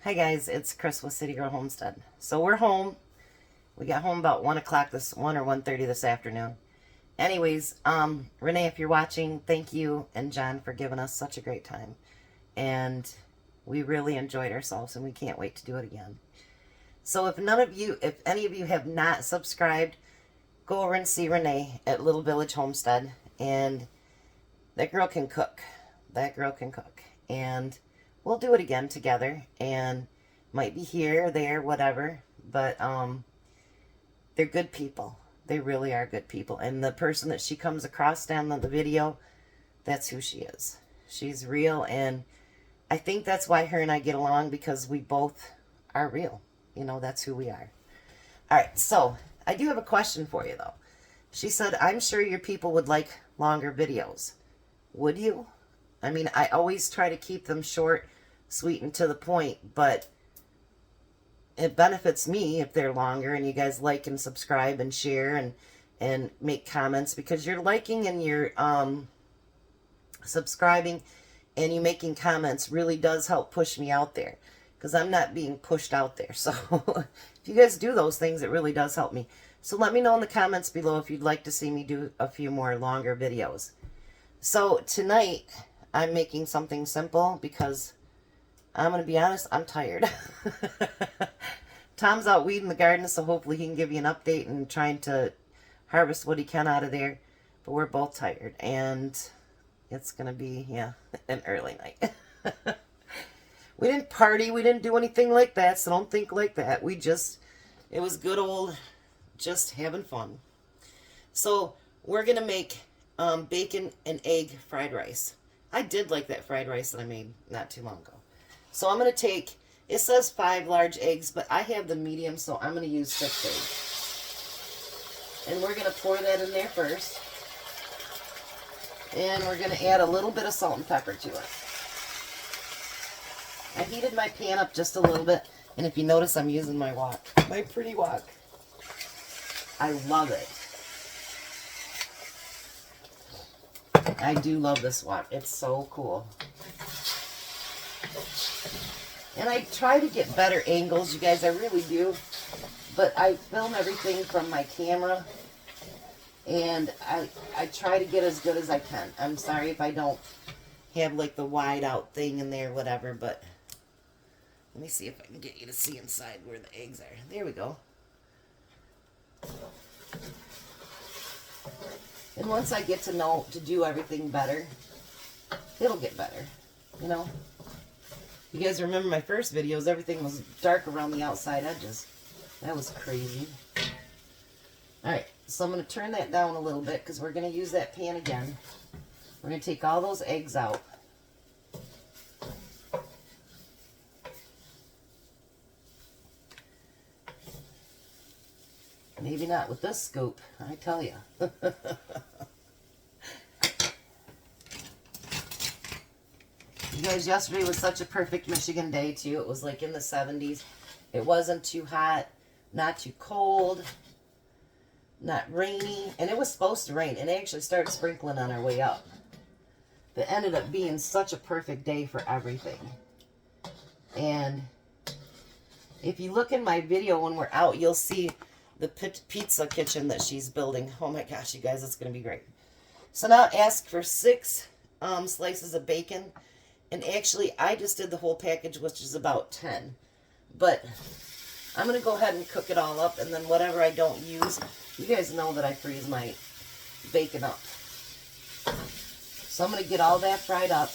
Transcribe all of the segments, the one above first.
Hi guys, it's Chris with City Girl Homestead. So we're home. We got home about 1 o'clock this 1 or 1:30 this afternoon. Anyways, Renee, if you're watching, thank you and John for giving us such a great time. And we really enjoyed ourselves and we can't wait to do it again. So if any of you have not subscribed, go over and see Renee at Little Village Homestead. And that girl can cook. That girl can cook. And we'll do it again together, and might be here or there, whatever, but they're good people. They really are good people. And the person that she comes across down the video, that's who she is. She's real, and I think that's why her and I get along, because we both are real. You know, that's who we are. All right, so I do have a question for you, though. She said, I'm sure your people would like longer videos. Would you? I mean, I always try to keep them short, sweet, and to the point, but it benefits me if they're longer and you guys like and subscribe and share and make comments, because you're liking and you're subscribing and you making comments really does help push me out there, because I'm not being pushed out there. So if you guys do those things, it really does help me. So let me know in the comments below if you'd like to see me do a few more longer videos. So tonight I'm making something simple because I'm going to be honest, I'm tired. Tom's out weeding the garden, so hopefully he can give you an update and trying to harvest what he can out of there. But we're both tired, and it's going to be, yeah, an early night. We didn't party. We didn't do anything like that, so don't think like that. It was good old just having fun. So we're going to make bacon and egg fried rice. I did like that fried rice that I made not too long ago. So I'm going to take, it says 5 large eggs, but I have the medium, so I'm going to use 6 eggs. And we're going to pour that in there first. And we're going to add a little bit of salt and pepper to it. I heated my pan up just a little bit, and if you notice, I'm using my wok, my pretty wok. I love it. I do love this wok. It's so cool. And I try to get better angles, you guys, I really do. But I film everything from my camera, and I try to get as good as I can. I'm sorry if I don't have like the wide out thing in there, whatever, but let me see if I can get you to see inside where the eggs are. There we go. And once I get to know to do everything better, it'll get better, you know. You guys remember my first videos, everything was dark around the outside edges. That was crazy. Alright, so I'm going to turn that down a little bit because we're going to use that pan again. We're going to take all those eggs out. Maybe not with this scoop, I tell you. You guys, yesterday was such a perfect Michigan day, too. It was like in the 70s. It wasn't too hot, not too cold, not rainy. And it was supposed to rain. And it actually started sprinkling on our way up. But it ended up being such a perfect day for everything. And if you look in my video when we're out, you'll see the pizza kitchen that she's building. Oh my gosh, you guys, it's going to be great. So now ask for 6 slices of bacon. And actually, I just did the whole package, which is about 10. But I'm going to go ahead and cook it all up. And then whatever I don't use, you guys know that I freeze my bacon up. So I'm going to get all that fried up.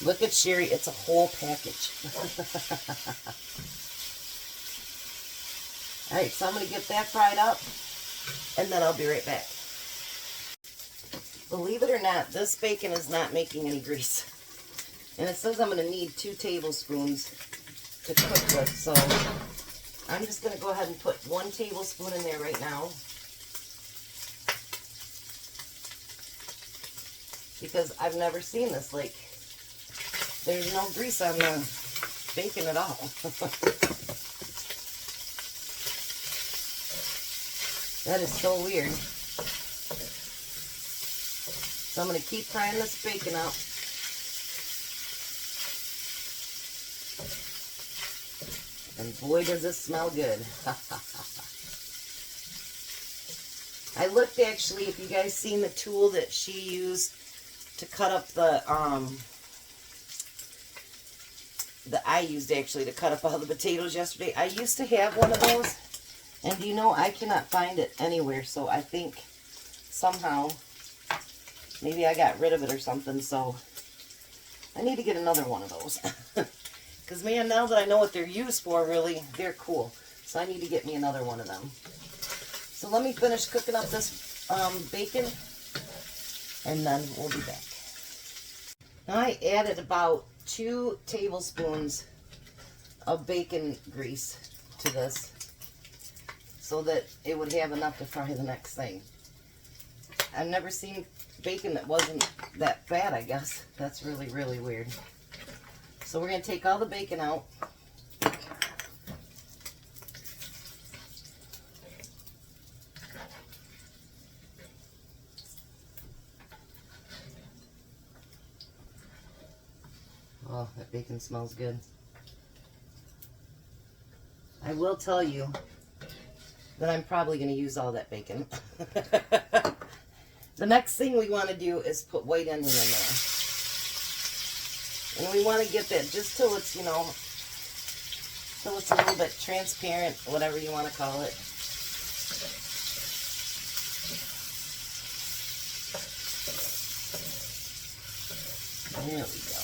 Look at Sherry. It's a whole package. Alright, so I'm going to get that fried up. And then I'll be right back. Believe it or not, this bacon is not making any grease. And it says I'm going to need 2 tablespoons to cook with. So I'm just going to go ahead and put 1 tablespoon in there right now. Because I've never seen this. Like, there's no grease on the bacon at all. That is so weird. So I'm going to keep frying this bacon up. And boy, does this smell good. I looked actually, if you guys seen the tool that she used to cut up that I used actually to cut up all the potatoes yesterday. I used to have one of those, and you know, I cannot find it anywhere, so I think somehow, maybe I got rid of it or something, so I need to get another one of those. Because, man, now that I know what they're used for, really, they're cool. So I need to get me another one of them. So let me finish cooking up this bacon, and then we'll be back. Now I added about 2 tablespoons of bacon grease to this so that it would have enough to fry the next thing. I've never seen bacon that wasn't that fat, I guess. That's really, really weird. So we're going to take all the bacon out. Oh, that bacon smells good. I will tell you that I'm probably going to use all that bacon. The next thing we want to do is put white onion in there. And we want to get that just till it's, you know, till it's a little bit transparent, whatever you want to call it. There we go.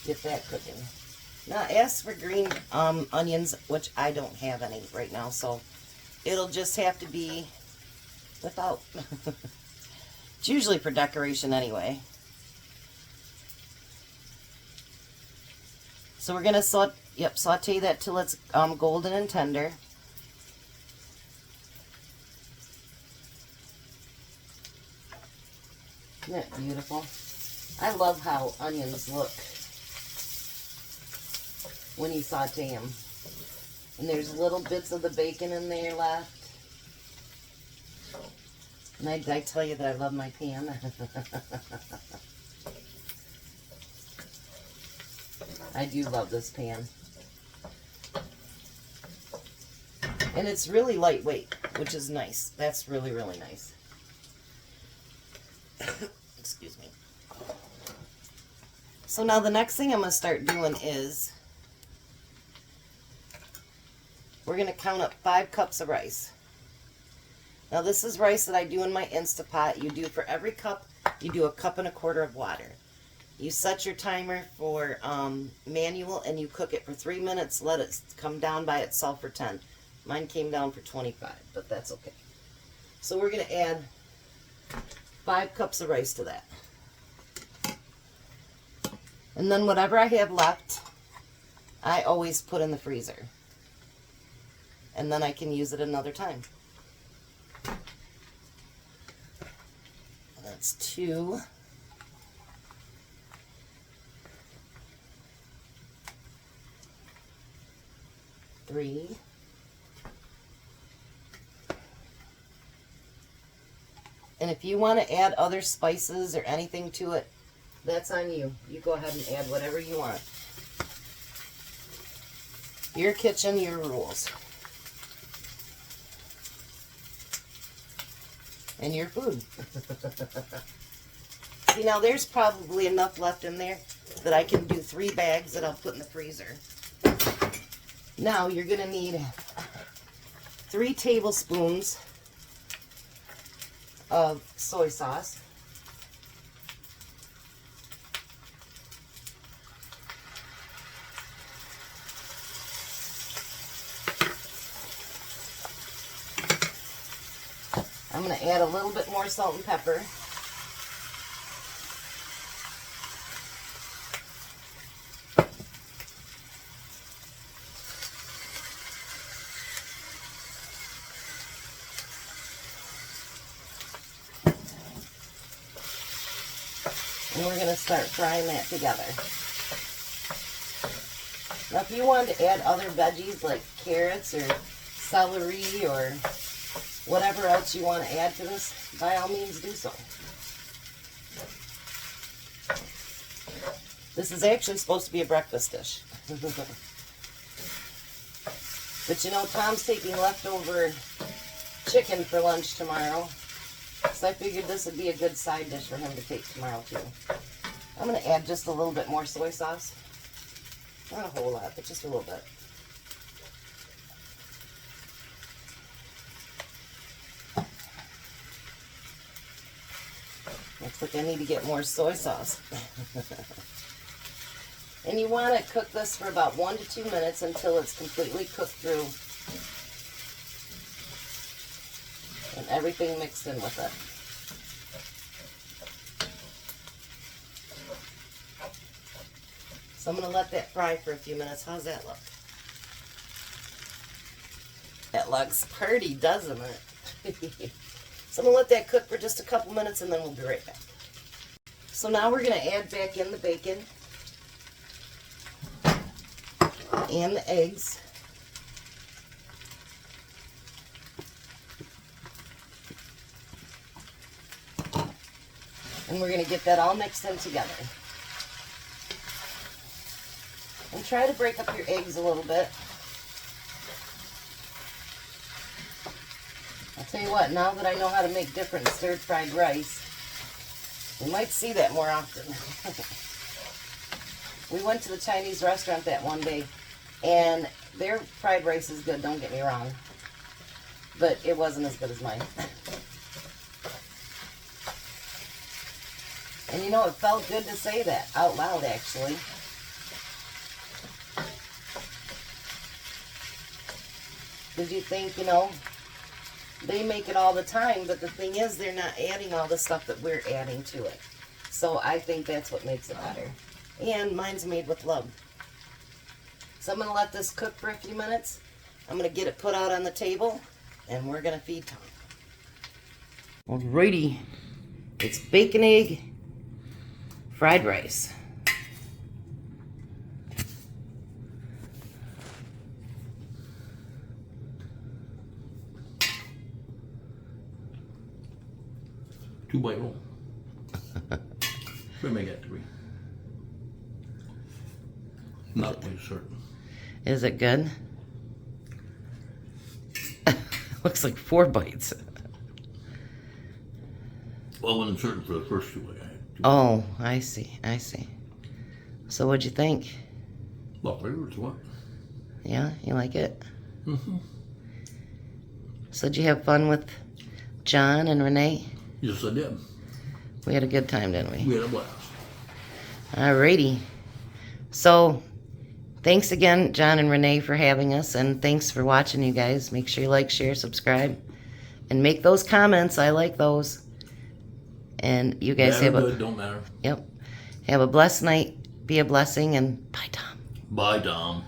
Get that cooking. Now, ask for green onions, which I don't have any right now, so it'll just have to be without. It's usually for decoration anyway. So we're going to saute that till it's golden and tender. Isn't that beautiful? I love how onions look when you saute them. And there's little bits of the bacon in there left. And I tell you that I love my pan. I do love this pan. And it's really lightweight, which is nice. That's really, really nice. Excuse me. So now the next thing I'm going to start doing is we're going to count up 5 cups of rice. Now this is rice that I do in my Instapot. You do for every cup, you do 1.25 cups of water. You set your timer for manual and you cook it for 3 minutes. Let it come down by itself for 10. Mine came down for 25, but that's okay. So we're going to add 5 cups of rice to that. And then whatever I have left, I always put in the freezer. And then I can use it another time. That's 2. 3. And if you want to add other spices or anything to it, that's on you. You go ahead and add whatever you want. Your kitchen, your rules. And your food. See, now there's probably enough left in there that I can do 3 bags that I'll put in the freezer. Now you're going to need 3 tablespoons of soy sauce. I'm going to add a little bit more salt and pepper. And we're going to start frying that together. Now if you want to add other veggies like carrots or celery or whatever else you want to add to this, by all means do so. This is actually supposed to be a breakfast dish. But you know, Tom's taking leftover chicken for lunch tomorrow. So I figured this would be a good side dish for him to take tomorrow too. I'm going to add just a little bit more soy sauce. Not a whole lot, but just a little bit. Looks like I need to get more soy sauce. And you want to cook this for about 1 to 2 minutes until it's completely cooked through. And everything mixed in with it. So I'm going to let that fry for a few minutes. How's that look? That looks pretty, doesn't it? So I'm going to let that cook for just a couple minutes and then we'll be right back. So now we're going to add back in the bacon and the eggs. And we're going to get that all mixed in together. And try to break up your eggs a little bit. I'll tell you what, now that I know how to make different stir-fried rice, we might see that more often. We went to the Chinese restaurant that one day, and their fried rice is good, don't get me wrong. But it wasn't as good as mine. And you know, it felt good to say that out loud, actually. Because you think, you know, they make it all the time, but the thing is, they're not adding all the stuff that we're adding to it. So I think that's what makes it better. And mine's made with love. So I'm going to let this cook for a few minutes. I'm going to get it put out on the table, and we're going to feed Tom. Alrighty. It's bacon, egg, fried rice. Two-bite roll. We may get 3. Not quite certain. Is it good? Looks like 4 bites. Well, I wasn't certain for the first 2 I had. Oh, I see. I see. So what'd you think? Well, flavors, what? Yeah, you like it? Mm-hmm. So did you have fun with John and Renee? Yes, I did. We had a good time, didn't we? We had a blast. Alrighty. So, thanks again, John and Renee, for having us, and thanks for watching, you guys. Make sure you like, share, subscribe, and make those comments. I like those. And you guys have good, don't matter. Yep. Have a blessed night. Be a blessing, and bye, Tom. Bye, Tom.